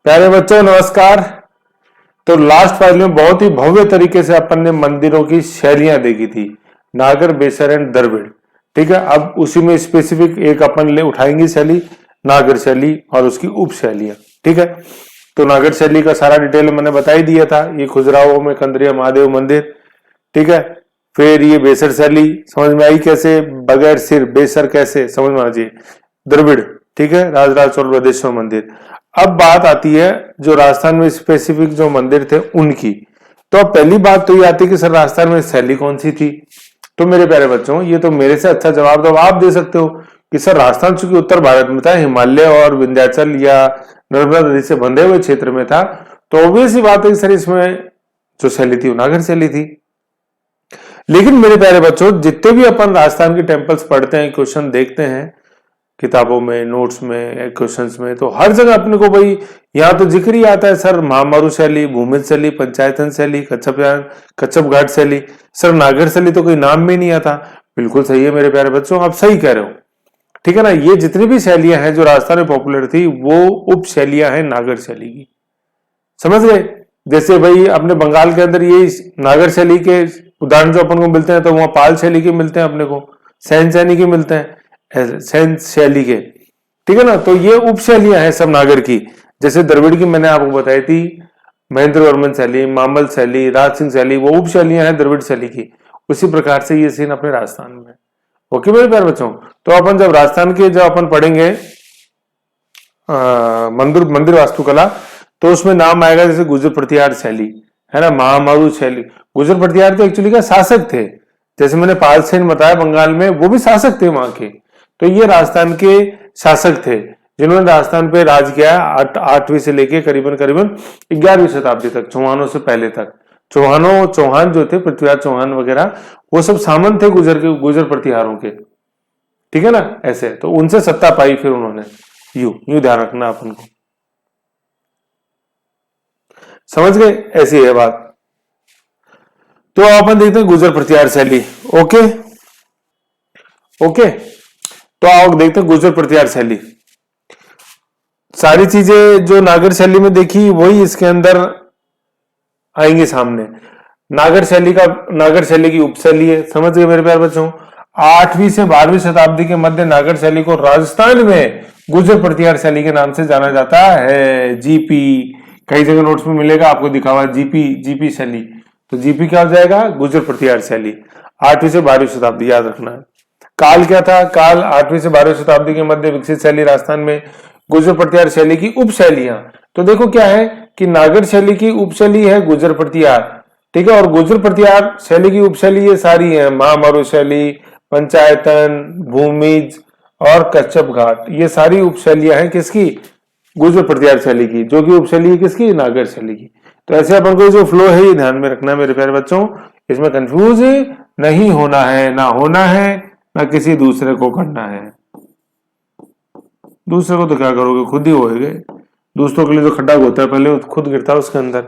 प्यारे बच्चों नमस्कार। तो लास्ट फाइल में बहुत ही भव्य तरीके से अपन ने मंदिरों की शैलियां देखी थी, नागर, बेसर एंड द्रविड़। ठीक है, अब उसी में स्पेसिफिक एक अपन ले उठाएंगे शैली, नागर शैली और उसकी उप शैलियां। ठीक है, तो नागर शैली का सारा डिटेल मैंने बता ही दिया था, ये खजुराहो में कंदरिया महादेव मंदिर। ठीक है, फिर ये बेसर शैली समझ में आई कैसे, बगैर सिर बेसर कैसे समझ में आ जाए। द्रविड़, ठीक है, राजराज चोल ब्रदेश्वर मंदिर। अब बात आती है जो राजस्थान में स्पेसिफिक जो मंदिर थे उनकी। तो अब पहली बात तो ये आती है कि सर राजस्थान में शैली कौन सी थी। तो मेरे प्यारे बच्चों, ये तो मेरे से अच्छा जवाब तो आप दे सकते हो कि सर राजस्थान चूंकि उत्तर भारत में था, हिमालय और विंध्याचल या नर्मदा नदी से बंधे हुए क्षेत्र में था, तो ऑब्वियस ही बात है कि सर इसमें जो शैली थी वो नागर शैली थी। लेकिन मेरे प्यारे बच्चों, जितने भी अपन राजस्थान के टेम्पल्स पढ़ते हैं, क्वेश्चन देखते हैं किताबों में, नोट्स में, क्वेश्चंस में, तो हर जगह अपने को भाई यहाँ तो जिक्र ही आता है सर महामारू शैली, भूमिज शैली, पंचायतन शैली, कच्छप घाट शैली। सर नागर शैली तो कोई नाम में नहीं आता। बिल्कुल सही है मेरे प्यारे बच्चों, आप सही कह रहे हो। ठीक है ना, ये जितनी भी शैलियां हैं जो राजस्थान में पॉपुलर थी वो उप शैलियां हैं नागर शैली की। समझ गए। जैसे भाई अपने बंगाल के अंदर ये नागर शैली के उदाहरण जो अपन को मिलते हैं, तो वहां पाल शैली के मिलते हैं, अपने को सैन सैनी के मिलते हैं, सैन शैली के। ठीक है ना, तो ये उप शैलियां हैं सब नागर की। जैसे द्रविड़ की मैंने आपको बताई थी, महेंद्र वर्मन शैली, मामल शैली, राज सिंह शैली, वो उप शैलियां हैं द्रविड़ शैली की। उसी प्रकार से ये सीन अपने राजस्थान में। ओके मेरे प्यारे बच्चों, तो अपन जब राजस्थान के जब अपन पढ़ेंगे मंदिर वास्तुकला, तो उसमें नाम आएगा जैसे गुजर प्रतिहार शैली, है ना, महामारू शैली। गुजर प्रतिहार तो एक्चुअली क्या शासक थे, जैसे मैंने पाल सेन बताया बंगाल में, वो भी शासक थे वहां के। तो ये राजस्थान के शासक थे जिन्होंने राजस्थान पे राज किया 8वीं से लेके करीबन 11वीं शताब्दी तक, चौहानों से पहले तक। चौहान जो थे, पृथ्वीराज चौहान वगैरह, वो सब सामंत थे गुजर प्रतिहारों के। ठीक है ना, ऐसे तो उनसे सत्ता पाई फिर उन्होंने। यूं ध्यान रखना अपन को, समझ गए, ऐसी है बात। तो अपन देखते हैं गुजर प्रतिहार शैली। ओके ओके, तो आओ देखते हैं गुजर प्रतिहार शैली। सारी चीजें जो नागर शैली में देखी वही इसके अंदर आएंगे सामने। नागर शैली की उपशैली है, समझ गए मेरे प्यारे बच्चों। 8वीं से 12वीं शताब्दी के मध्य नागर शैली को राजस्थान में गुजर प्रतिहार शैली के नाम से जाना जाता है। जीपी कई जगह नोट्स में मिलेगा आपको, दिखा हुआ जीपी शैली। तो जीपी क्या हो जाएगा, गुजर प्रतिहार शैली। 8वीं से 12वीं शताब्दी याद रखना है। काल क्या था, काल 8वीं से 12वीं शताब्दी के मध्य विकसित शैली राजस्थान में गुजर प्रतिहार शैली की उपशैलियां। तो देखो क्या है कि नागर शैली की उपशैली है गुजर प्रतिहार। ठीक है, और गुजर प्रतिहार शैली की उपशैली ये सारी है, महामारू शैली, पंचायतन, भूमिज और कच्छप घाट। ये सारी उपशैलियां हैं किसकी, गुजर प्रतिहार शैली की, जो कि उपशैली है किसकी, नागर शैली की। तो ऐसे अपन को जो फ्लो है ये ध्यान में रखना है मेरे प्यारे बच्चों, इसमें कंफ्यूज नहीं होना है, ना होना है, ना किसी दूसरे को करना है। दूसरे को तो क्या करोगे, खुद ही होएगे। दूसरों के लिए जो खड्डा होता है पहले खुद गिरता है उसके अंदर।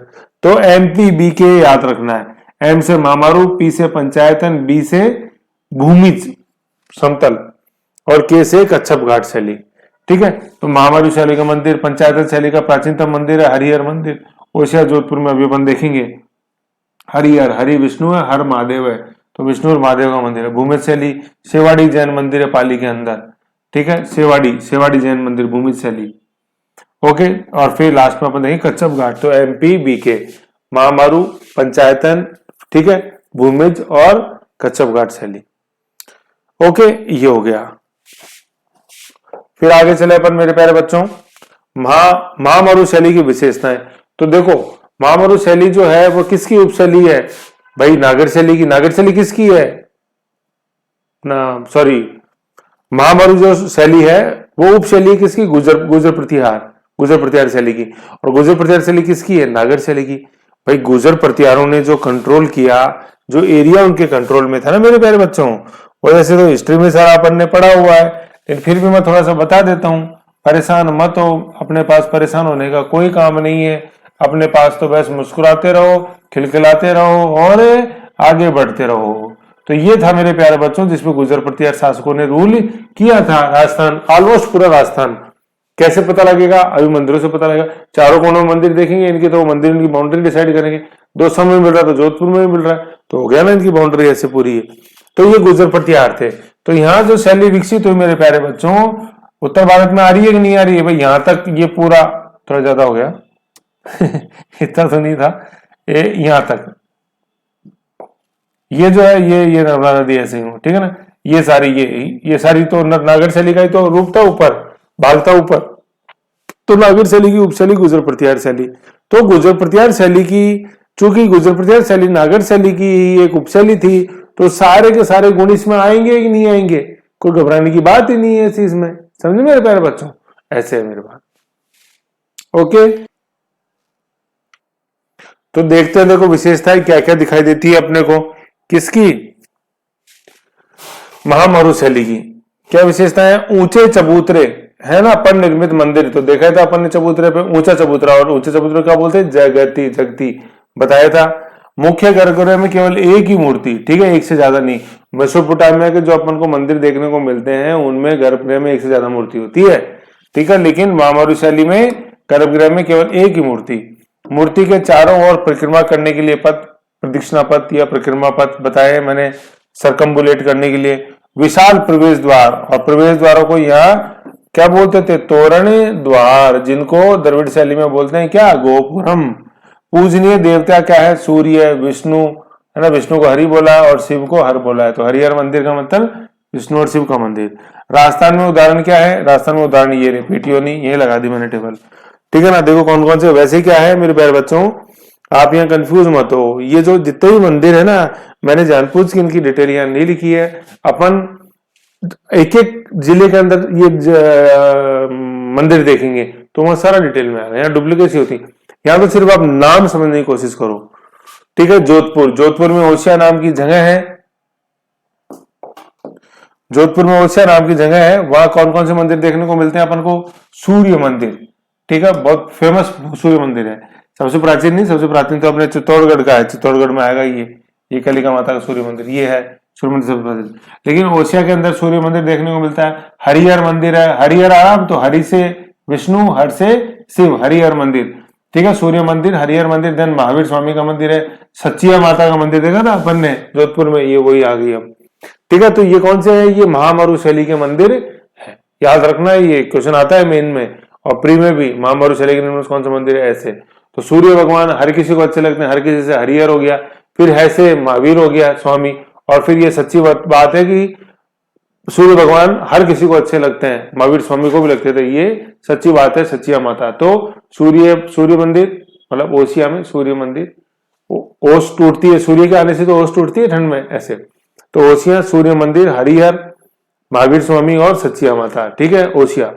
तो एमपी बी के याद रखना है। एम से मामारू, पी से पंचायतन, बी से भूमिज समतल और के से कच्छप घाट शैली। ठीक है, तो महामारू शैली का मंदिर, पंचायतन शैली का प्राचीनतम मंदिर है हरिहर मंदिर, ओसिया जोधपुर में अभी अपन देखेंगे। हरिहर, हरि विष्णु है, हर महादेव है, तो विष्णु और महादेव का मंदिर है। भूमिज शैली सेवाड़ी जैन मंदिर है पाली के अंदर। ठीक है, सेवाड़ी जैन मंदिर, भूमिज शैली। ओके, और फिर लास्ट में अपन देखेंगे कच्छप घाट। तो एमपी बी के, महामारू, पंचायतन, ठीक है, भूमिज और कच्छप घाट शैली। ओके, ये हो गया। फिर आगे चले अपन मेरे प्यारे बच्चों, महामारू शैली की विशेषताएं। तो देखो महामारू शैली जो है वो किसकी उपशैली है भाई, नागर शैली की। नागर शैली किसकी है ना, सॉरी, महामारू जो शैली है वो उपशैली किसकी, गुजर प्रतिहार शैली की। और गुजर प्रतिहार शैली किसकी है, नागर शैली की। भाई गुजर प्रतिहारों ने जो कंट्रोल किया, जो एरिया उनके कंट्रोल में था ना मेरे प्यारे बच्चों, वो वैसे तो हिस्ट्री में सारा अपन ने पढ़ा हुआ है, लेकिन फिर भी मैं थोड़ा सा बता देता हूं। परेशान मत हो, अपने पास परेशान होने का कोई काम नहीं है। अपने पास तो बस मुस्कुराते रहो, खिलखिलाते रहो और आगे बढ़ते रहो। तो ये था मेरे प्यारे बच्चों जिसमें गुजर प्रतिहार शासकों ने रूल किया था राजस्थान, ऑलमोस्ट पूरा राजस्थान। कैसे पता लगेगा? अभी मंदिरों से पता लगेगा। चारों कोनों में मंदिर देखेंगे इनके, तो मंदिर इनकी बाउंड्री डिसाइड करेंगे। 2 समय मिल रहा है तो जोधपुर में भी मिल रहा है, तो हो गया ना इनकी बाउंड्री ऐसे पूरी है। तो ये गुर्जर प्रतिहार थे। तो यहाँ जो शैली विकसित हुई मेरे प्यारे बच्चों, उत्तर भारत में आ रही है कि नहीं आ रही है भाई? यहाँ तक ये पूरा, थोड़ा ज्यादा हो गया इतना तो नहीं था, ये यहाँ तक, ये जो है ये नर्मदा नदी ऐसे ही, ठीक है ना। ये सारी ये सारी तो नागर शैली का ही तो रूप था, ऊपर भागता ऊपर, तो नागर शैली की उपशैली गुर्जर प्रतिहार शैली। तो गुर्जर प्रतिहार शैली की, चूंकि गुर्जर प्रतिहार शैली नागर शैली की एक उपशैली थी, तो सारे के सारे गुण इसमें आएंगे कि नहीं आएंगे? कोई घबराने की बात ही नहीं है इस चीज में, समझे मेरे प्यारे बच्चों? ऐसे है मेरे बात, ओके। तो देखते हैं, देखो विशेषताएं क्या क्या दिखाई देती है अपने को, किसकी? महामारू शैली की। क्या विशेषताएं? ऊंचे चबूतरे, है ना, पर निर्मित मंदिर। तो देखा था अपन ने चबूतरे पे, ऊंचा चबूतरा, और ऊंचे चबूतरे क्या बोलते हैं? जगती, जगती बताया था। मुख्य गर्भगृह में केवल एक ही मूर्ति, ठीक है, एक से ज्यादा नहीं। मेसोपोटामिया के जो अपन को मंदिर देखने को मिलते हैं उनमें गर्भगृह में एक से ज्यादा मूर्ति होती है, ठीक है, लेकिन महामारू शैली में गर्भगृह में केवल एक ही मूर्ति। मूर्ति के चारों ओर परिक्रमा करने के लिए पथ, प्रदक्षिणा पथ या परिक्रमा पथ बताए मैंने, सरकम्बुलेट करने के लिए। विशाल प्रवेश द्वार, और प्रवेश द्वारों को यहाँ क्या बोलते थे? तोरण द्वार, जिनको द्रविड़ शैली में बोलते हैं क्या? गोपुरम। पूजनीय देवता क्या है? सूर्य, विष्णु, है ना, विष्णु को हरि बोला और शिव को हर बोला है, तो हरिहर मंदिर का मतलब विष्णु और शिव का मंदिर। राजस्थान में उदाहरण क्या है? राजस्थान में उदाहरण ये पीटीओ नहीं, ये लगा दी मैंने टेबल, ठीक है ना। देखो कौन कौन से, वैसे क्या है मेरे प्यारे बच्चों, आप यहाँ कंफ्यूज मत हो। ये जो जितने भी मंदिर है ना, मैंने जानबूझ के इनकी डिटेल यहाँ नहीं लिखी है। अपन एक एक जिले के अंदर ये मंदिर देखेंगे तो वहां सारा डिटेल में आएगा, यहाँ डुप्लीकेसी होती है। यहाँ तो सिर्फ आप नाम समझने की कोशिश करो, ठीक है। जोधपुर, जोधपुर में ओसिया नाम की जगह है, जोधपुर में ओसिया नाम की जगह है। वहां कौन कौन से मंदिर देखने को मिलते हैं अपन को? सूर्य मंदिर, ठीक है, बहुत फेमस सूर्य मंदिर है। सबसे प्राचीन नहीं, सबसे प्राचीन तो अपने चित्तौड़गढ़ का है, चित्तौड़गढ़ में आएगा ये कालिका माता का सूर्य मंदिर, ये है सूर्य मंदिर सबसे प्राचीन। लेकिन ओसिया के अंदर सूर्य मंदिर देखने को मिलता है। हरिहर मंदिर है, हरिहर आराम, तो हरि से विष्णु, हर से शिव, हरिहर मंदिर, ठीक है। सूर्य मंदिर, हरिहर मंदिर, देन महावीर स्वामी का मंदिर है। सचिया माता का मंदिर देखा था अपन ने जोधपुर में, ये वही आ गई अब, ठीक है। तो ये कौन से है? ये महामारू शैली के मंदिर है, याद रखना है, ये क्वेश्चन आता है मेन में और प्री में भी। महामारू शैली के कौन सा मंदिर है? ऐसे। तो सूर्य भगवान हर किसी को अच्छे लगते हैं, हर किसी से हरिहर हो गया, फिर ऐसे महावीर हो गया स्वामी, और फिर ये सच्ची बात है कि सूर्य भगवान हर किसी को अच्छे लगते हैं, महावीर स्वामी को भी लगते थे, ये सच्ची बात है, सचिया माता। तो सूर्य मंदिर मतलब ओसिया में सूर्य मंदिर, ओस टूटती है सूर्य के आने से, तो ओस टूटती है ठंड में, ऐसे। तो ओसिया, सूर्य मंदिर, हरिहर, महावीर स्वामी और सचिया माता, ठीक है, ओसिया।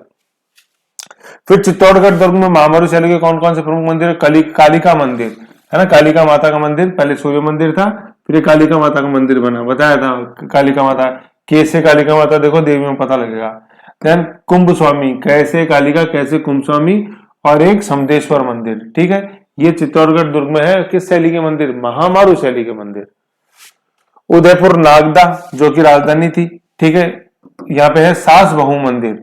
फिर चित्तौड़गढ़ दुर्ग में महामारू शैली के कौन कौन से प्रमुख मंदिर है? कालिका मंदिर, है ना, कालिका माता का मंदिर, पहले सूर्य मंदिर था, फिर कालिका माता का मंदिर बना, बताया था। कालिका माता कैसे, कालिका माता देखो देवी में पता लगेगा। देन कुंभ स्वामी, कैसे कालिका, कैसे कुंभ स्वामी, और एक समदेश्वर मंदिर, ठीक है। ये चित्तौड़गढ़ दुर्ग में है। किस शैली के मंदिर? महामारू शैली के मंदिर। उदयपुर नागदा जो कि राजधानी थी, ठीक है, यहाँ पे है सास बहू मंदिर,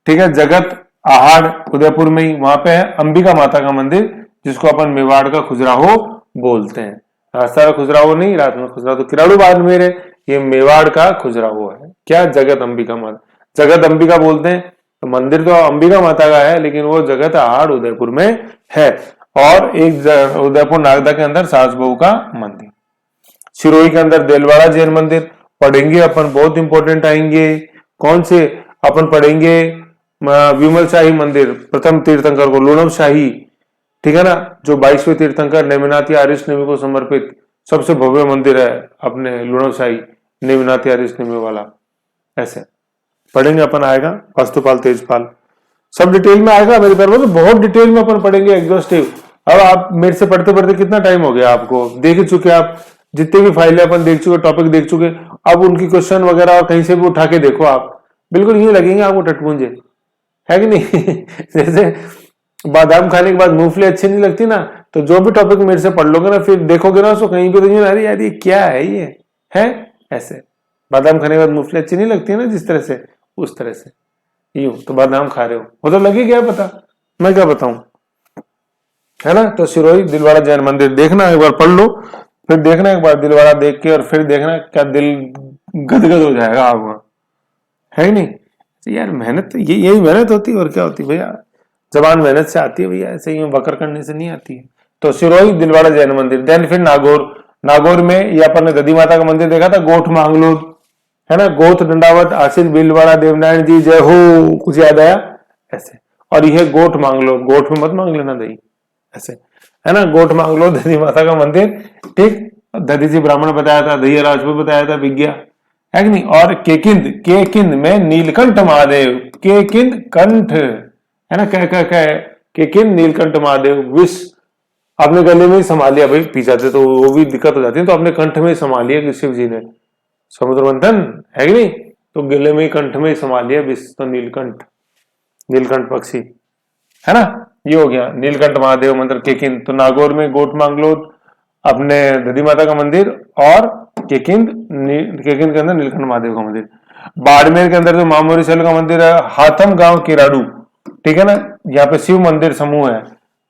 ठीक है। जगत आहाड़ उदयपुर में ही, वहां पे है अंबिका माता का मंदिर, जिसको अपन मेवाड़ का खजुराहो बोलते हैं। राजस्थान का खजुराहो नहीं, राजस्थान खजुराहो तो किराड़ू बाड़मेर है, ये मेवाड़ का खजुराहो है। क्या? जगत अंबिका माता, जगत अंबिका बोलते हैं। तो मंदिर तो अंबिका माता का है, लेकिन वो जगत आहाड़ उदयपुर में है। और एक उदयपुर नागदा के अंदर सास बहू का मंदिर। सिरोही के अंदर देलवाड़ा जैन मंदिर पढ़ेंगे अपन, बहुत इंपॉर्टेंट आएंगे। कौन से? अपन पढ़ेंगे विमल शाही मंदिर, प्रथम तीर्थंकर को लूणव शाही, ठीक है ना, जो 22वें तीर्थंकर नेमिनाथी आर्यस नेमी को समर्पित सबसे भव्य मंदिर है अपने लूणव शाही नेमिनाथी आर्यस नेमी वाला, ऐसे पढ़ेंगे अपन, आएगा वास्तुपाल तेजपाल, सब डिटेल में आएगा मेरे प्यारे दोस्तों, बहुत डिटेल में अपन पढ़ेंगे एग्जॉस्टिव। अब आप मेरे से पढ़ते पढ़ते कितना टाइम हो गया आपको, देख चुके आप, जितने भी फाइलें अपन देख चुके, टॉपिक देख चुके, अब उनकी क्वेश्चन वगैरह कहीं से भी उठा के देखो आप, बिल्कुल ये लगेंगे आपको टटपुंजे, है कि नहीं जैसे बादाम खाने के बाद मूंगफली अच्छी नहीं लगती ना, तो जो भी टॉपिक मेरे से पढ़ लोगे ना, फिर देखोगे ना उसको कहीं पे, तो अरे यार ये क्या है, ये है ऐसे। बादाम खाने के बाद मूंगफली अच्छी नहीं लगती है ना, जिस तरह से, उस तरह से यूं तो बादाम खा रहे हो तो लगे क्या पता, मैं क्या बताऊं, है ना। तो सिरोही दिलवाड़ा जैन मंदिर देखना, एक बार पढ़ लो, फिर देखना एक बार दिलवाड़ा देख के, और फिर देखना क्या दिल गदगद हो जाएगा आपका, है नहीं। तो यार मेहनत यही मेहनत होती है, और क्या होती है भैया, जबान मेहनत से आती है भैया, ऐसे ही बकर करने से नहीं आती है। तो सिरोही दिलवाड़ा जैन मंदिर, देन फिर नागौर, नागौर में ये अपन ने दधी माता का मंदिर देखा था, गोठ मांगलोद, है ना, गोथ दंडावत आशीष भीलवाड़ा देवनारायण जी जय हो, कुछ याद आया ऐसे। और यह गोठ मांगलोद, गोठ में मत मांग लेना दही, ऐसे, है ना, गोठ मांगलोद दधी माता का मंदिर, ठीक। दधी जी ब्राह्मण बताया था, दही राजपूत बताया था, विज्ञा है कि नहीं। और केकिंद, केकिंद में नीलकंठ महादेव, केकिंद कंठ, है ना, कह केकिंद नीलकंठ महादेव, विष आपने गले में ही संभाल लिया भाई, पी जाते तो वो भी दिक्कत हो जाती है, तो अपने कंठ में संभाल लिया शिव जी ने, समुद्र मंथन है कि नहीं, तो गले में कंठ में संभाल लिया विष, तो नीलकंठ, नीलकंठ पक्षी, है ना। ये हो गया नीलकंठ महादेव मंदिर केकिंद। तो नागौर में गोठ मांगलोद, अपने दधी माता का मंदिर, और केकिंद, केकिंद के अंदर नीलकंठ महादेव का मंदिर। बाड़मेर के अंदर जो मामोरीशल का मंदिर है, हाथम गांव किराड़ू, ठीक है ना, यहाँ पे शिव मंदिर समूह है,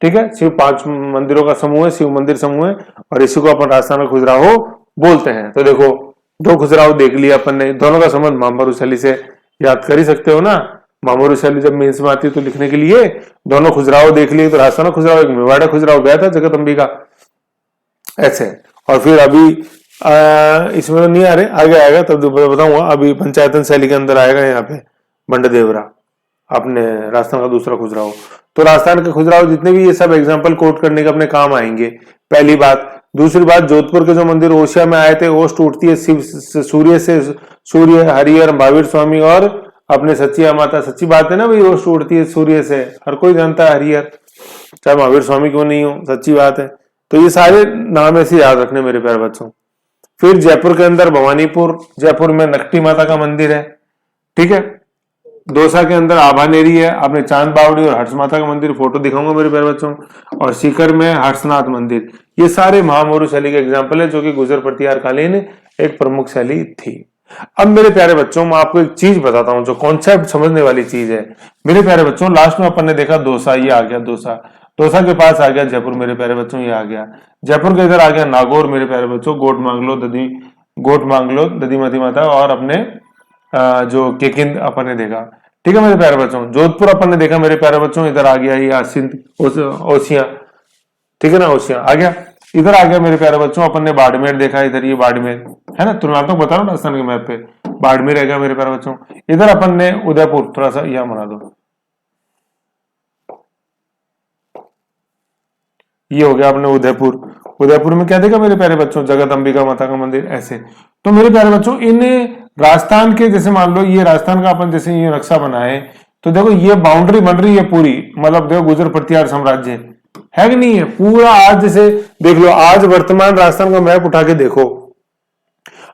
ठीक है, शिव 5 मंदिरों का समूह है, शिव मंदिर समूह है, और इसी को अपन राजस्थान में खजुराहो बोलते हैं। तो देखो 2 खजुराहो देख लिया अपन ने, दोनों का संबंध मामोरीशली से याद कर ही सकते हो ना। मामोरीशली जब मेंस में आती है तो लिखने के लिए दोनों खजुराहो देख लिए, तो राजस्थान खजुराहो, एक मेवाड़ा खजुराहो गया था जगत अंबिका, ऐसे। और फिर अभी इसमें तो नहीं आ रहे, आगे आएगा तब बताऊंगा, अभी पंचायतन शैली के अंदर आएगा यहाँ पे बंडदेवरा, अपने राजस्थान का दूसरा खजुराहो। तो राजस्थान के खजुराहो जितने भी, ये सब एग्जांपल कोट करने के अपने काम आएंगे, पहली बात। दूसरी बात, जोधपुर के जो मंदिर ओसिया में आए थे, ओस्ट उठती है शिव सूर्य से, सूर्य, हरिहर, महावीर स्वामी और अपने सच्ची माता, सच्ची बात है ना भाई, ओस्ट उठती है सूर्य से, हर कोई जानता है हरिहर, चाहे महावीर स्वामी क्यों नहीं हो, सच्ची बात है। तो ये सारे नाम ऐसे याद रखने मेरे प्यारे बच्चों। फिर जयपुर के अंदर भवानीपुर, जयपुर में नकटी माता का मंदिर है, ठीक है। दौसा के अंदर आभानेरी है, आपने चांद बावड़ी और हर्ष माता का मंदिर, फोटो दिखाऊंगा मेरे प्यारे बच्चों। और सीकर में हर्षनाथ मंदिर, ये सारे महामौर्य शैली के एग्जाम्पल है, जो कि गुजर प्रतिहार कालीन एक प्रमुख शैली थी। अब मेरे प्यारे बच्चों, मैं आपको एक चीज बताता हूं जो कॉन्सेप्ट समझने वाली चीज है मेरे प्यारे बच्चों। लास्ट में अपन ने देखा दौसा, ये आ गया दौसा, दौसा के पास आ गया जयपुर मेरे प्यारे बच्चों, ये आ गया जयपुर के इधर आ गया नागौर मेरे प्यारे बच्चों, गोठ मांगलो दधी मती माता, और अपने जो केकिंद अपन ने देखा, ठीक है मेरे प्यारे बच्चों। जोधपुर अपन ने देखा मेरे प्यारे बच्चों, इधर आ गया ये सिंध ओसिया, ठीक है ना, ओसिया आ गया, इधर आ गया मेरे प्यारे बच्चों। अपन ने बाड़मेर देखा, इधर ये बाड़मेर है ना, तुलनात्मक बता रहा हूँ राजस्थान के मैप पे, बाड़मेर रहेगा मेरे प्यारे बच्चों। इधर अपन ने उदयपुर, थोड़ा सा यह बना दो, ये हो गया अपने उदयपुर। उदयपुर में क्या देखा मेरे प्यारे बच्चों, जगत अंबिका माता का मंदिर, ऐसे। तो मेरे प्यारे बच्चों, इन राजस्थान के, जैसे मान लो ये राजस्थान का अपन जैसे ये नक्शा बनाए, तो देखो ये बाउंड्री बन रही है पूरी, मतलब देखो गुजर प्रतिहार साम्राज्य है कि नहीं है पूरा। आज जैसे देख लो, आज वर्तमान राजस्थान का मैप उठा के देखो,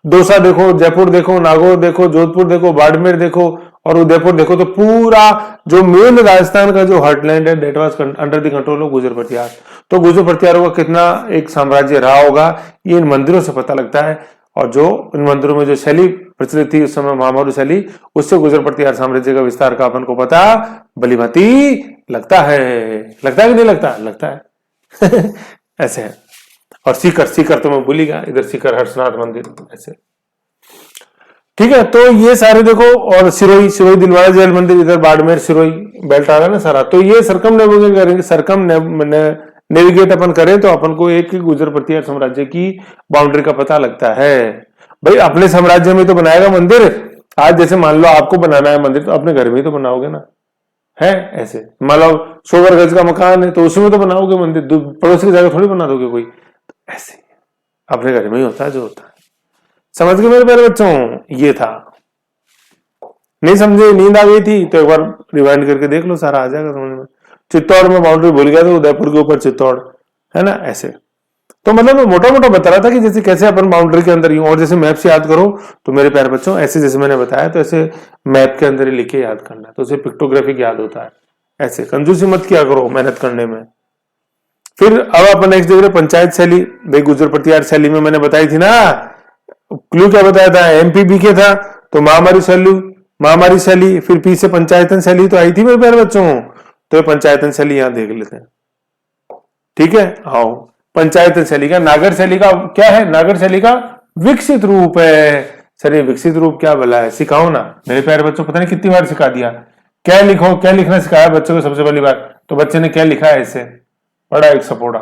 दौसा देखो, जयपुर देखो, नागौर देखो, जोधपुर देखो, बाड़मेर देखो और उदयपुर देखो, तो पूरा जो मेन राजस्थान का जो हार्टलैंड है, that was under the control of गुजर प्रतिहार। तो गुजर प्रतिहारों का कितना एक साम्राज्य रहा होगा, ये इन मंदिरों से पता लगता है। और जो इन मंदिरों में जो शैली प्रचलित थी उस समय, महामौर्य शैली, उससे गुजर प्रतिहार साम्राज्य का विस्तार का अपन को पता भलीभांति लगता है कि नहीं लगता? लगता है ऐसे है। और सीकर तो मैं भूल ही गया, इधर सीकर हर्षनाथ मंदिर, ऐसे ठीक है। तो ये सारे देखो, और सिरोही दिलवाड़ा जैन मंदिर, इधर बाड़मेर सिरोही बेल्ट आ रहा है ना सारा। तो ये सरकम नेविगेट करेंगे, नेविगेट अपन करें तो अपन को एक गुजर प्रतिहार साम्राज्य की बाउंड्री का पता लगता है। भाई अपने साम्राज्य में तो बनाएगा मंदिर, आज जैसे मान लो आपको बनाना है मंदिर, तो अपने घर में ही तो बनाओगे ना, है ऐसे। मान लो 100 गज का मकान है तो उसमें तो बनाओगे मंदिर, पड़ोसी की जगह थोड़ी बना दोगे कोई, ऐसे अपने घर में ही होता है जो होता है। समझ गए मेरे प्यारे बच्चों? ये था, नहीं समझे, नींद आ गई थी तो एक बार रिवाइंड करके देख लो, सारा आ जाएगा समझ में। चित्तौड़ में बाउंड्री भूल गया था, उदयपुर के ऊपर चित्तौड़ है ना, ऐसे। तो मतलब मैं मोटा मोटा बता रहा था कि जैसे कैसे अपन बाउंड्री के अंदर ही, और जैसे मैप से याद करो तो मेरे प्यारे बच्चों, ऐसे जैसे मैंने बताया, तो ऐसे मैप के अंदर ही लिख के याद करना है, तो उसे पिक्टोग्राफिक याद होता है। ऐसे कंजूसी मत किया करो मेहनत करने में। फिर अब अपन नेक्स्ट देख रहे पंचायत शैली। भाई गुजर प्रतिहार शैली में मैंने बताई थी ना, क्लू क्या बताया था, एमपीबी के था, तो महामारी शैली, फिर पी से पंचायतन शैली तो आई थी मेरे प्यारे बच्चों। तो ये पंचायतन शैली यहां देख लेते हैं, ठीक है। आओ, पंचायतन शैली का, नागर शैली का क्या है? नागर शैली का विकसित रूप है। सर ये विकसित रूप क्या भला है? सिखाओ ना मेरे प्यारे बच्चों, पता नहीं कितनी बार सिखा दिया। क्या लिखो, क्या लिखना सिखाया बच्चों को सबसे पहली बार? तो बच्चे ने क्या लिखा है? ऐसे पढ़ा एक सपोड़ा,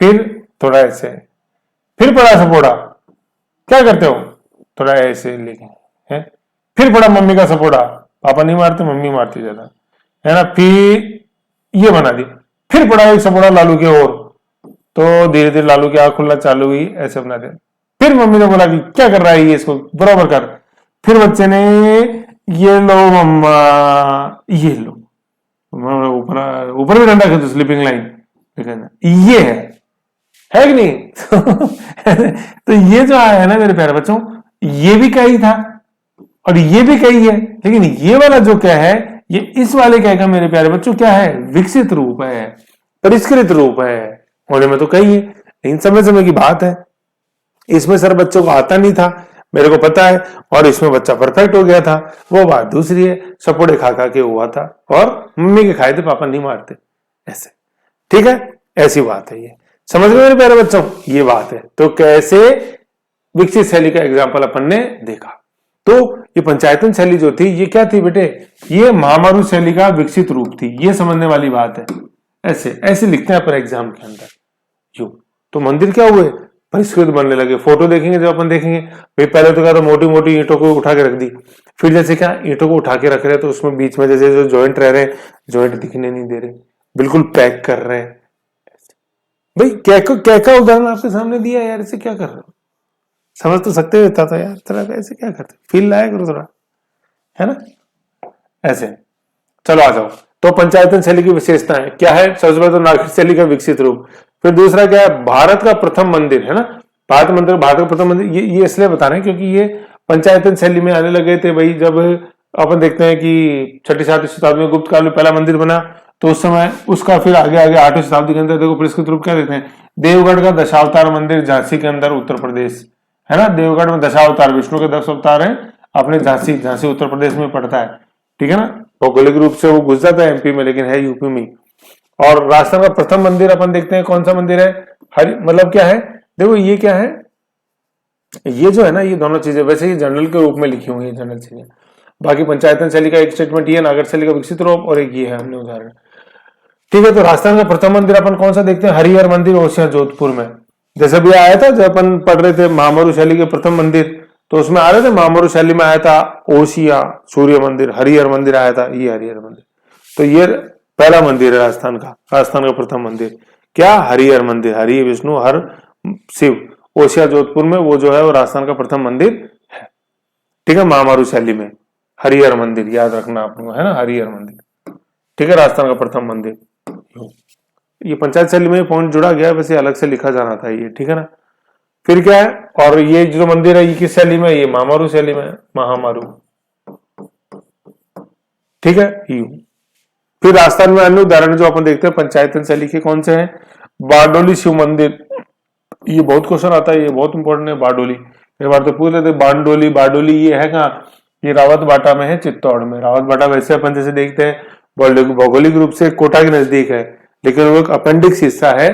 फिर थोड़ा ऐसे, फिर पढ़ा सपोड़ा, क्या करते हो? थोड़ा ऐसे लिखे है, फिर पढ़ा मम्मी का सपोड़ा, पापा नहीं मारते मम्मी मारती ज्यादा, है ना। फिर ये बना दी, फिर पढ़ा एक सपोड़ा लालू के और, तो धीरे धीरे लालू की आंख खुलना चालू हुई, ऐसे बना दिया। फिर मम्मी ने बोला कि क्या कर रहा है ये, इसको बराबर कर। फिर बच्चे ने ये लो मम्मा, ये लो, ऊपर ऊपर भी डंडा खेलते, स्लीपिंग लाइन, ये है कि नहीं? तो ये जो आया है ना मेरे प्यारे बच्चों, ये भी कही था और ये भी कही है, लेकिन ये वाला जो क्या है, ये इस वाले क्या का मेरे प्यारे बच्चों क्या है? विकसित रूप है, परिष्कृत रूप है। होने में तो कही है, लेकिन समय समय की बात है। इसमें सर बच्चों को आता नहीं था, मेरे को पता है, और इसमें बच्चा परफेक्ट हो गया था, वो बात दूसरी है। सपोड़े खा खा के हुआ था और मम्मी के खाए थे, पापा नहीं मारते, ऐसे, ठीक है। ऐसी बात है, ये समझ गए मेरे प्यारे बच्चों, ये बात है। तो कैसे विकसित शैली का एग्जाम्पल अपन ने देखा। तो ये पंचायतन शैली जो थी, ये क्या थी बेटे? ये महामारू शैली का विकसित रूप थी, ये समझने वाली बात है। ऐसे ऐसे लिखते हैं पर एग्जाम के अंदर यू। तो मंदिर क्या हुए? परिष्कृत बनने लगे। फोटो देखेंगे जब अपन देखेंगे, भाई पहले तो क्या था, मोटी मोटी ईंटों को उठा के रख दी, फिर जैसे क्या ईंटों को उठा के रख रहे हैं तो उसमें बीच में जैसे जो जॉइंट रह रहे हैं, जॉइंट दिखने नहीं दे रहे, बिल्कुल पैक कर रहे हैं। भाई क्या का उदाहरण आपके सामने दिया यार, इसे क्या कर रहे हो? समझ तो सकते हो इतना तो यार, तरह ऐसे क्या करते, फील लाया करो थोड़ा, है ना। ऐसे चलो आ जाओ। तो पंचायतन शैली की विशेषताएं क्या है? सबसे पहले तो नागरिक शैली का विकसित रूप, फिर दूसरा क्या है? भारत का प्रथम मंदिर, है ना। भारत का प्रथम मंदिर, ये इसलिए बता रहे हैं क्योंकि ये पंचायतन शैली में आने लगे थे भाई। जब अपन देखते हैं कि 6ठी-7वीं शताब्दी में गुप्त काल में पहला मंदिर बना, तो उस समय उसका फिर आगे आगे 8वीं शताब्दी के अंदर देखो परिष्कृत रूप क्या देते हैं? देवगढ़ का दशावतार मंदिर, झांसी के अंदर, उत्तर प्रदेश, है ना। देवगढ़ में दशावतार, विष्णु के 10 अवतार हैं, अपने झांसी उत्तर प्रदेश में पड़ता है, ठीक है ना। भौगोलिक रूप से वो घुस जाता है एमपी में, लेकिन है यूपी में। और राजस्थान का प्रथम मंदिर अपन देखते हैं, कौन सा मंदिर है? मतलब क्या है, देखो ये क्या है, ये जो है ना, ये दोनों चीजें वैसे ही जनरल के रूप में लिखी हुई है, जनरल चीजें। बाकी पंचायतन शैली का एक स्टेटमेंट ये, नागर शैली का विकसित रूप, और एक ये है हमने उदाहरण, ठीक है। तो राजस्थान का प्रथम मंदिर अपन कौन सा देखते हैं? हरिहर मंदिर, ओसिया, जोधपुर में। जैसे भी आया था जब अपन पढ़ रहे थे महामारू शैली के प्रथम मंदिर, तो उसमें आ रहे थे महामारू शैली में आया था ओसिया सूर्य मंदिर, हरिहर मंदिर आया था, ये हरिहर मंदिर। तो ये पहला मंदिर है राजस्थान का प्रथम मंदिर क्या? हरिहर मंदिर, हरि विष्णु हर शिव, ओसिया जोधपुर में, वो जो है वो राजस्थान का प्रथम मंदिर है, ठीक है। महामारू शैली में हरिहर मंदिर याद रखना आप लोग, है ना, हरिहर मंदिर, ठीक है, राजस्थान का प्रथम मंदिर। ये पंचायत शैली में पॉइंट जुड़ा गया, वैसे अलग से लिखा जाना था ये, ठीक है ना। फिर क्या है, और ये जो मंदिर है ये किस शैली में? ये महामारू शैली में, महामारू, ठीक है। फिर राजस्थान में अन्य उदाहरण जो अपन देखते हैं पंचायतन शैली के कौन से हैं? बारडोली शिव मंदिर, ये बहुत क्वेश्चन आता है, ये बहुत इंपॉर्टेंट है। बारडोली कई बार तो पूछ लेते, बारडोली, बारडोली ये है कहाँ? ये रावत बाटा में है, चित्तौड़ में। रावत बाटा वैसे अपन जैसे देखते हैं भौगोलिक रूप से कोटा के नजदीक है, लेकिन वो एक अपेंडिक्स हिस्सा है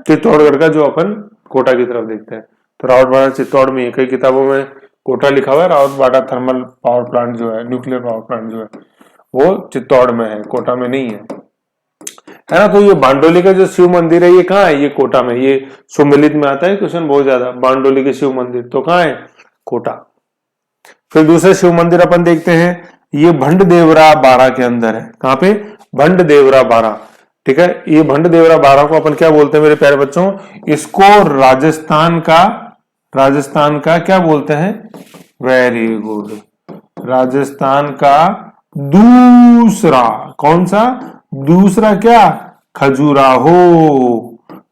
चित्तौड़गढ़ का, जो अपन कोटा की तरफ देखते हैं। तो रावत बाटा चित्तौड़ में, कई किताबों में कोटा लिखा हुआ है, रावत बाटा थर्मल पावर प्लांट जो है, न्यूक्लियर पावर प्लांट जो है, वो चित्तौड़ में है, कोटा में नहीं है ना। तो ये बांडोली का जो शिव मंदिर है, ये कहाँ है? ये कोटा में। ये सुमेलित में आता है क्वेश्चन बहुत ज्यादा, बांडोली के शिव मंदिर तो कहाँ है? कोटा। फिर दूसरे शिव मंदिर अपन देखते हैं, ये भंड देवरा बारा के अंदर है। कहाँ पे? भंड देवरा बारा, ठीक है। ये भंड देवरा बारा को अपन क्या बोलते हैं मेरे प्यारे बच्चों? इसको राजस्थान का क्या बोलते हैं? वेरी गुड, राजस्थान का दूसरा, कौन सा? दूसरा क्या? खजुराहो।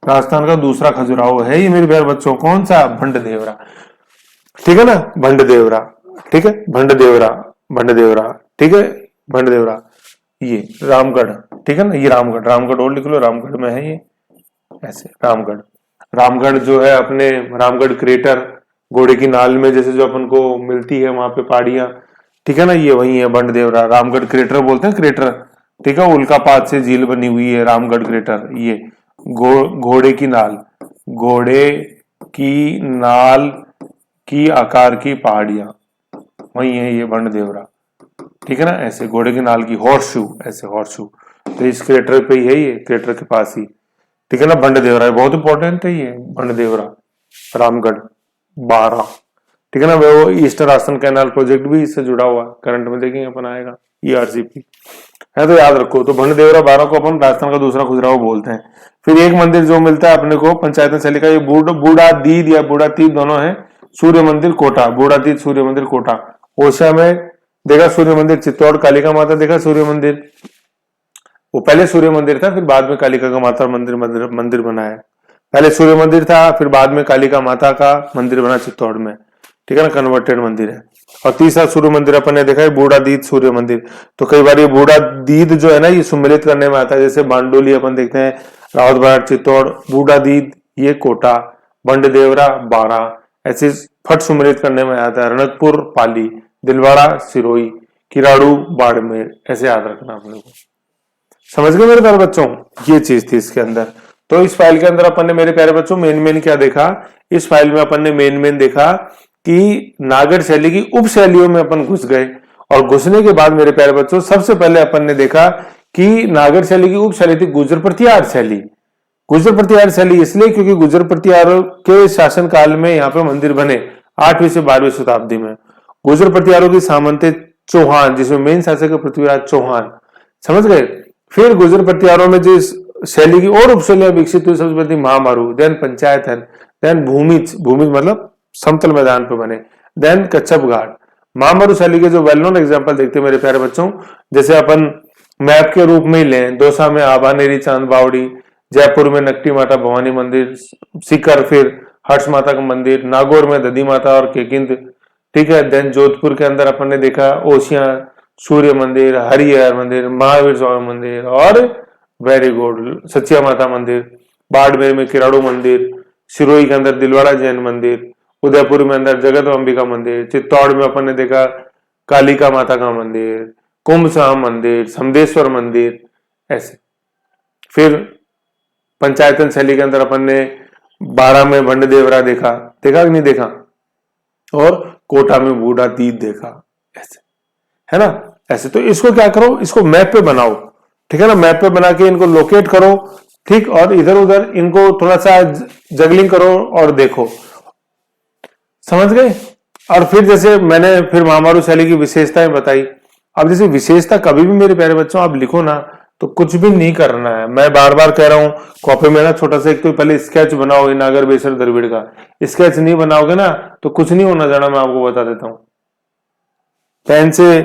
राजस्थान का दूसरा खजुराहो है ये मेरे प्यारे बच्चों, कौन सा? भंड देवरा, ठीक है ना, भंड देवरा, ठीक है, भंड देवरा, ठीक है, भंड देवरा। ये रामगढ़, ठीक है ना, ये रामगढ़ और लिख लो, रामगढ़ में है ये, ऐसे रामगढ़ जो है अपने रामगढ़ क्रेटर, घोड़े की नाल में जैसे जो अपन को मिलती है वहां पे पहाड़ियां, ठीक है ना, ये वही है बंड देवरा। रामगढ़ क्रेटर बोलते हैं, क्रेटर, ठीक है, उल्कापात से झील बनी हुई है रामगढ़ क्रेटर। ये घोड़े की नाल, घोड़े की नाल की आकार की पहाड़ियां, वही है ये बंड देवरा, ठीक है ना। ऐसे घोड़े की नाल की हॉर्सशू, ऐसे हॉर्सशू, तो इस क्रेटर पे ही है, ये क्रेटर के पास ही, ठीक है ना, बंड देवरा। बहुत इंपॉर्टेंट है ये बंड देवरा, रामगढ़ 12, ठीक है ना। वो ईस्टर्न राजस्थान कैनाल प्रोजेक्ट भी इससे जुड़ा हुआ है, करंट में देखेंगे अपन आएगा, ERCP है, तो याद रखो। तो बंड देवरा 12 को अपन राजस्थान का दूसरा खुजराहो बोलते हैं। फिर एक मंदिर जो मिलता है अपने को पंचायत शैली का, ये बूढ़ादीद या बूढ़ातीत दोनों है, सूर्य मंदिर कोटा, बूढ़ातीत सूर्य मंदिर कोटा। ओशा में देखा सूर्य मंदिर, चित्तौड़ कालिका माता देखा सूर्य मंदिर, वो पहले सूर्य मंदिर था, फिर बाद में कालिका का माता मंदिर बना है। पहले सूर्य मंदिर था, फिर बाद में कालिका माता का मंदिर बना चित्तौड़ में, ठीक है ना, कन्वर्टेड मंदिर है। और तीसरा सूर्य मंदिर अपन ने देखा है बूढ़ादीद सूर्य मंदिर। तो कई बार ये बूढ़ादीद जो है ना, ये सम्मिलित करने में आता है, जैसे बांडोली अपन देखते हैं, रावतबाड़ चित्तौड़, बूढ़ादीद ये कोटा, बंड देवरा 12, ऐसे फट सम्मिलित करने में आता है। रणकपुर पाली, दिलवाड़ा सिरोही, किराड़ू बाड़मेर, ऐसे याद रखना अपने को। समझ गए मेरे प्यारे बच्चों, ये चीज थी इसके अंदर। तो इस फाइल के अंदर अपन ने मेरे प्यारे बच्चों मेन क्या देखा, इस फाइल में अपन ने मेन देखा कि नागर शैली की उप शैलियों में अपन घुस गए। और घुसने के बाद मेरे प्यारे बच्चों सबसे पहले अपन ने देखा कि नागर शैली की उप शैली थी गुर्जर प्रतिहार शैली। गुर्जर प्रतिहार शैली इसलिए क्योंकि गुर्जर प्रतिहारों के शासन काल में यहाँ पे मंदिर बने 8वीं से 12वीं शताब्दी में। गुर्जर प्रतिहारों की सामंते चौहान, जिसमें मेन शासक है पृथ्वीराज चौहान, समझ गए। फिर गुर्जर प्रतिहारों में जिस शैली की और उपशैलियां विकसित हुई, सबसे पहले महामारू, देन पंचायत, देन भूमिज मतलब समतल मैदान पे बने, देन कच्छप घाट। महामारू शैली के जो वेल नोन एग्जाम्पल देखते हैं मेरे प्यारे बच्चों, जैसे अपन मैप के रूप में ही लें, दौसा में आबानेरी चांद बावड़ी, जयपुर में नकटी माता भवानी मंदिर, सीकर फिर हर्ष माता का मंदिर, नागौर में दधी माता और केकिंद, ठीक है। देन जोधपुर के अंदर अपन ने देखा ओसिया सूर्य मंदिर, हरिहर मंदिर, महावीर स्वामी मंदिर, और वेरी गुड सचिया माता मंदिर। बाड़मेर में किराड़ू मंदिर, सिरोही के अंदर दिलवाड़ा जैन मंदिर, उदयपुर में अंदर जगत अंबिका मंदिर, चित्तौड़ में अपन ने देखा कालिका माता का मंदिर, कुंभसाम मंदिर, समदेश्वर मंदिर, ऐसे। फिर पंचायतन शैली के अंदर अपन ने 12 में बंड देवरा देखा कि नहीं देखा, और कोटा में बूढ़ादीद देखा, ऐसे है ना। ऐसे तो इसको क्या करो, इसको मैप पे बनाओ, ठीक है ना, मैप पे बना के इनको लोकेट करो, ठीक, और इधर उधर इनको थोड़ा सा जगलिंग करो और देखो, समझ गए। और फिर जैसे मैंने फिर महामारू शैली की विशेषताएं बताई। अब जैसे विशेषता कभी भी मेरे प्यारे बच्चों आप लिखो ना, तो कुछ भी नहीं करना है, मैं बार बार कह रहा हूं, कॉपी में ना छोटा सा एक तो पहले स्केच बनाओ नागर बेसर द्रविड़ का। स्केच नहीं बनाओगे ना तो कुछ नहीं होना जाना, मैं आपको बता देता हूं। पेन से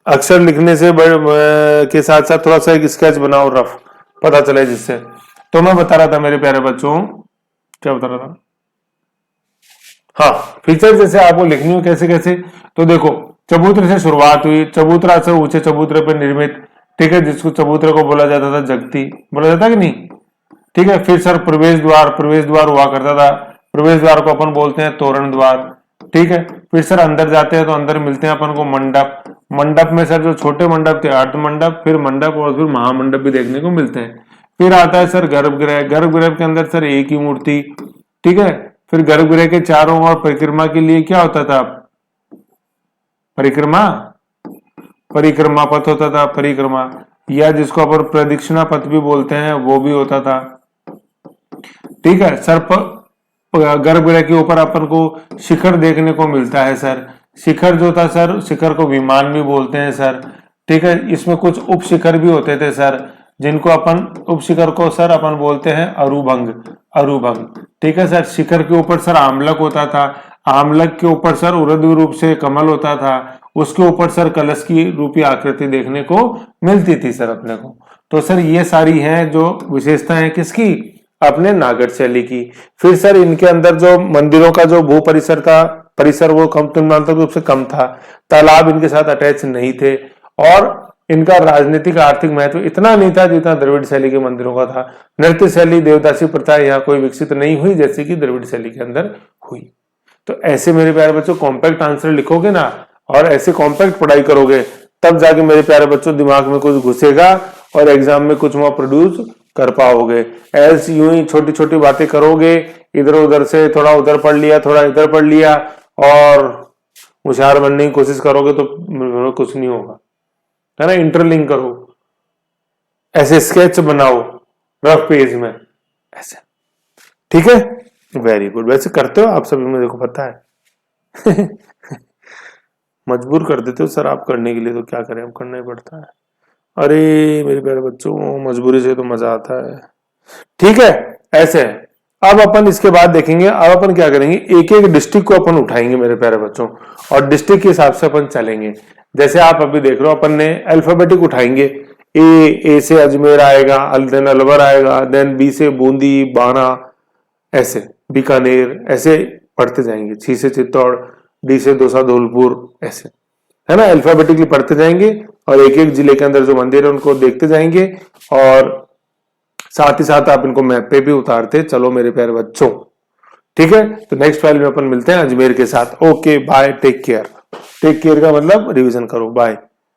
अक्षर लिखने से के साथ साथ थोड़ा सा एक स्केच बनाओ रफ, पता चले जिससे। तो मैं बता रहा था मेरे प्यारे बच्चों, क्या बता रहा था, हाँ, फीचर जैसे आपको लिखनी हो कैसे कैसे, तो देखो चबूतरे से शुरुआत हुई, चबूतरा से ऊंचे चबूतरे पर निर्मित, ठीक है, जिसको चबूतरे को बोला जाता था जगती, बोला जाता कि नहीं, ठीक है। फिर सर प्रवेश द्वार हुआ करता था, प्रवेश द्वार को अपन बोलते हैं तोरण द्वार, ठीक है। फिर सर अंदर जाते हैं तो अंदर मिलते हैं अपन को मंडप, मंडप में सर जो छोटे मंडप थे अर्ध मंडप, फिर मंडप और फिर महामंडप भी देखने को मिलते हैं। फिर आता है सर गर्भगृह, गर्भगृह के अंदर सर एक ही मूर्ति, ठीक है। फिर गर्भगृह के चारों ओर परिक्रमा के लिए क्या होता था, परिक्रमा पथ होता था, परिक्रमा, या जिसको अपन प्रदक्षिणा पथ भी बोलते हैं वो भी होता था, ठीक है सर। गर्भगृह के ऊपर अपन को शिखर देखने को मिलता है सर, शिखर जो था सर, शिखर को विमान भी बोलते हैं सर, ठीक है। इसमें कुछ उप शिखर भी होते थे सर, जिनको अपन उप शिखर को सर अपन बोलते हैं अरुभंग, ठीक है सर। शिखर के ऊपर सर आमलक होता था, आमलक के ऊपर सर उर्ध्व रूप से कमल होता था, उसके ऊपर सर कलश की रूपी आकृति देखने को मिलती थी सर अपने को। तो सर ये सारी हैं जो विशेषताएं किसकी, अपने नागर शैली की। फिर सर इनके अंदर जो मंदिरों का जो भू परिसर था, परिसर वो कम तुलनात्मक रूप से कम था, तालाब इनके साथ अटैच नहीं थे, और इनका राजनीतिक आर्थिक महत्व इतना नहीं था जितना द्रविड़ शैली के मंदिरों का था। नृत्य शैली देवदासी प्रथा यहाँ कोई विकसित नहीं हुई जैसे कि द्रविड़ शैली के अंदर हुई। तो ऐसे मेरे प्यारे बच्चों कॉम्पैक्ट आंसर लिखोगे ना, और ऐसे कॉम्पैक्ट पढ़ाई करोगे तब जाके मेरे प्यारे बच्चों दिमाग में कुछ घुसेगा और एग्जाम में कुछ वहां प्रोड्यूस कर पाओगे। एल्स यूं ही छोटी छोटी बातें करोगे, इधर उधर से थोड़ा उधर पढ़ लिया थोड़ा इधर पढ़ लिया और होशियार बनने की कोशिश करोगे तो कुछ नहीं होगा, है ना। इंटरलिंक करो, ऐसे स्केच बनाओ रफ पेज में, ऐसे, ठीक है। Very good. वैसे करते हो आप सभी, मुझे को पता है मजबूर कर देते हो सर आप करने के लिए, तो क्या करें, अब करना ही पड़ता है। अरे मेरे प्यारे बच्चों, मजबूरी से तो मजा आता है, ठीक है। ऐसे है। अब अपन इसके बाद देखेंगे, अब अपन क्या करेंगे, एक एक डिस्ट्रिक्ट को अपन उठाएंगे मेरे प्यारे बच्चों, और डिस्ट्रिक्ट के हिसाब से अपन चलेंगे। जैसे आप अभी देख रहे हो, अपन ने अल्फाबेटिक उठाएंगे, ए से अजमेर आएगा, देन अलवर आएगा, देन बी से बूंदी बाना, ऐसे बीकानेर, ऐसे पढ़ते जाएंगे। सी से चित्तौड़, डी से दौसा धौलपुर, ऐसे, है ना। अल्फाबेटिकली पढ़ते जाएंगे और एक एक जिले के अंदर जो मंदिर है उनको देखते जाएंगे, और साथ ही साथ आप इनको मैप पे भी उतारते चलो मेरे प्यारे बच्चों, ठीक है। तो नेक्स्ट फाइल में अपन मिलते हैं अजमेर के साथ। Okay bye, take care. Take care का मतलब रिवीजन करो, बाय।